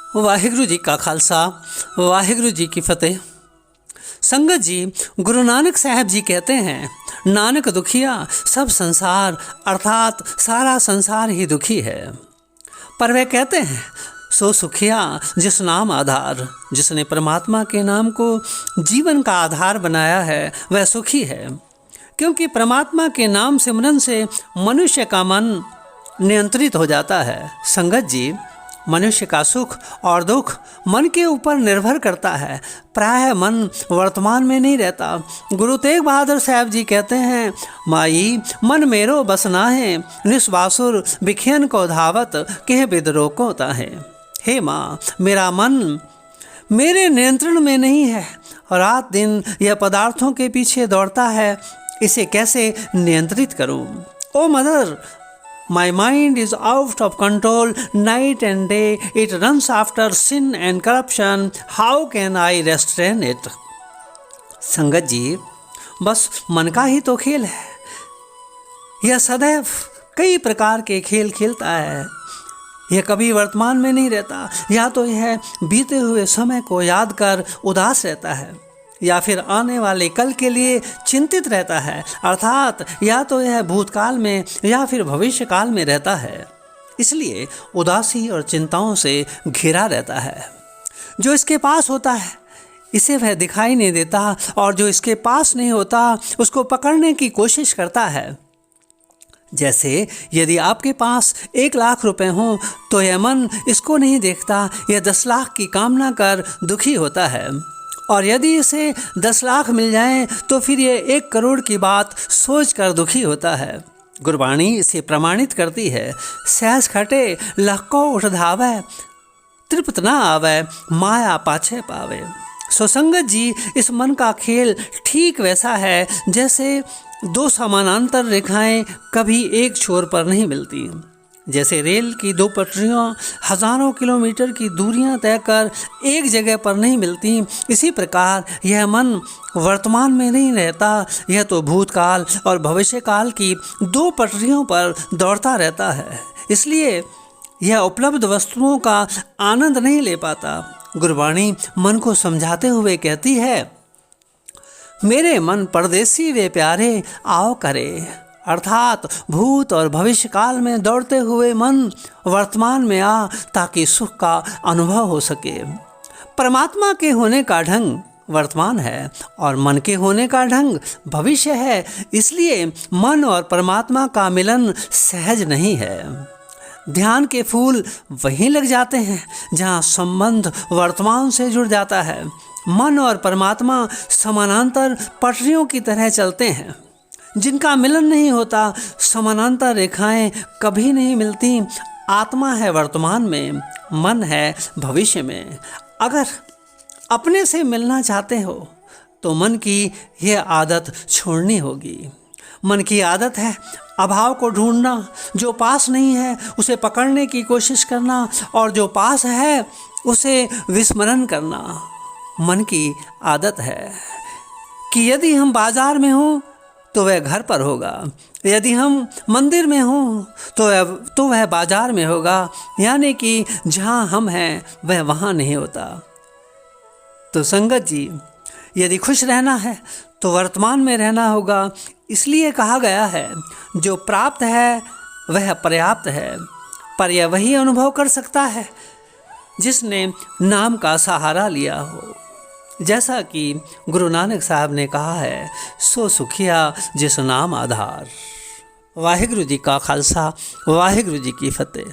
वाहिगुरु जी का खालसा वाहिगुरु जी की फतेह। संगत जी, गुरु नानक साहब जी कहते हैं, नानक दुखिया सब संसार अर्थात सारा संसार ही दुखी है। पर वे कहते हैं, सो सुखिया जिस नाम आधार, जिसने परमात्मा के नाम को जीवन का आधार बनाया है वह सुखी है। क्योंकि परमात्मा के नाम सिमरन से मनुष्य का मन नियंत्रित हो जाता है। संगत जी, मनुष्य का सुख और दुख मन के ऊपर निर्भर करता है। प्रायः मन वर्तमान में नहीं रहता। गुरु तेग बहादुर साहब जी कहते हैं, माई मन मेरो बस नाहे, निस्वासुर बिखियन को धावत कह बिदरो को होता है। हे माँ, मेरा मन मेरे नियंत्रण में नहीं है। रात दिन यह पदार्थों के पीछे दौड़ता है, इसे कैसे नियंत्रित करूँ? ओ mother, my mind is out of control night and day. It runs after sin and corruption. How can I restrain it? संगत जी, बस मन का ही तो खेल है। यह सदैव कई प्रकार के खेल खेलता है। यह कभी वर्तमान में नहीं रहता। या तो यह बीते हुए समय को याद कर उदास रहता है, या फिर आने वाले कल के लिए चिंतित रहता है, अर्थात या तो यह भूतकाल में या फिर भविष्य काल में रहता है। इसलिए उदासी और चिंताओं से घिरा रहता है। जो इसके पास होता है इसे वह दिखाई नहीं देता, और जो इसके पास नहीं होता उसको पकड़ने की कोशिश करता है। जैसे यदि आपके पास 1 लाख रुपए हों तो यह मन इसको नहीं देखता, यह 10 लाख की कामना कर दुखी होता है। और यदि इसे 10 लाख मिल जाएं तो फिर ये 1 करोड़ की बात सोच कर दुखी होता है। गुरबाणी इसे प्रमाणित करती है, सहज खटे लहको उठ धावे, तृप्त ना आवे माया पाछे पावे। सो संगत जी, इस मन का खेल ठीक वैसा है जैसे 2 समानांतर रेखाएं कभी एक छोर पर नहीं मिलती। जैसे रेल की 2 पटरियाँ हज़ारों किलोमीटर की दूरियां तय कर एक जगह पर नहीं मिलती, इसी प्रकार यह मन वर्तमान में नहीं रहता। यह तो भूतकाल और भविष्यकाल की 2 पटरियों पर दौड़ता रहता है। इसलिए यह उपलब्ध वस्तुओं का आनंद नहीं ले पाता। गुरबाणी मन को समझाते हुए कहती है, मेरे मन परदेसी वे प्यारे आओ करे, अर्थात भूत और भविष्य काल में दौड़ते हुए मन वर्तमान में आ, ताकि सुख का अनुभव हो सके। परमात्मा के होने का ढंग वर्तमान है और मन के होने का ढंग भविष्य है। इसलिए मन और परमात्मा का मिलन सहज नहीं है। ध्यान के फूल वहीं लग जाते हैं जहाँ संबंध वर्तमान से जुड़ जाता है। मन और परमात्मा समानांतर पटरियों की तरह चलते हैं, जिनका मिलन नहीं होता। समानांतर रेखाएं कभी नहीं मिलती। आत्मा है वर्तमान में, मन है भविष्य में। अगर अपने से मिलना चाहते हो तो मन की यह आदत छोड़नी होगी। मन की आदत है अभाव को ढूंढना, जो पास नहीं है उसे पकड़ने की कोशिश करना, और जो पास है उसे विस्मरण करना। मन की आदत है कि यदि हम बाजार में हों तो वह घर पर होगा, यदि हम मंदिर में हों तो वह बाजार में होगा, यानी कि जहाँ हम हैं वह वहाँ नहीं होता। तो संगत जी, यदि खुश रहना है तो वर्तमान में रहना होगा। इसलिए कहा गया है, जो प्राप्त है वह पर्याप्त है। पर यह वही अनुभव कर सकता है जिसने नाम का सहारा लिया हो। जैसा कि गुरु नानक साहब ने कहा है, सो सुखिया जिस नाम आधार। वाहिगुरु जी का खालसा वाहिगुरु जी की फतेह।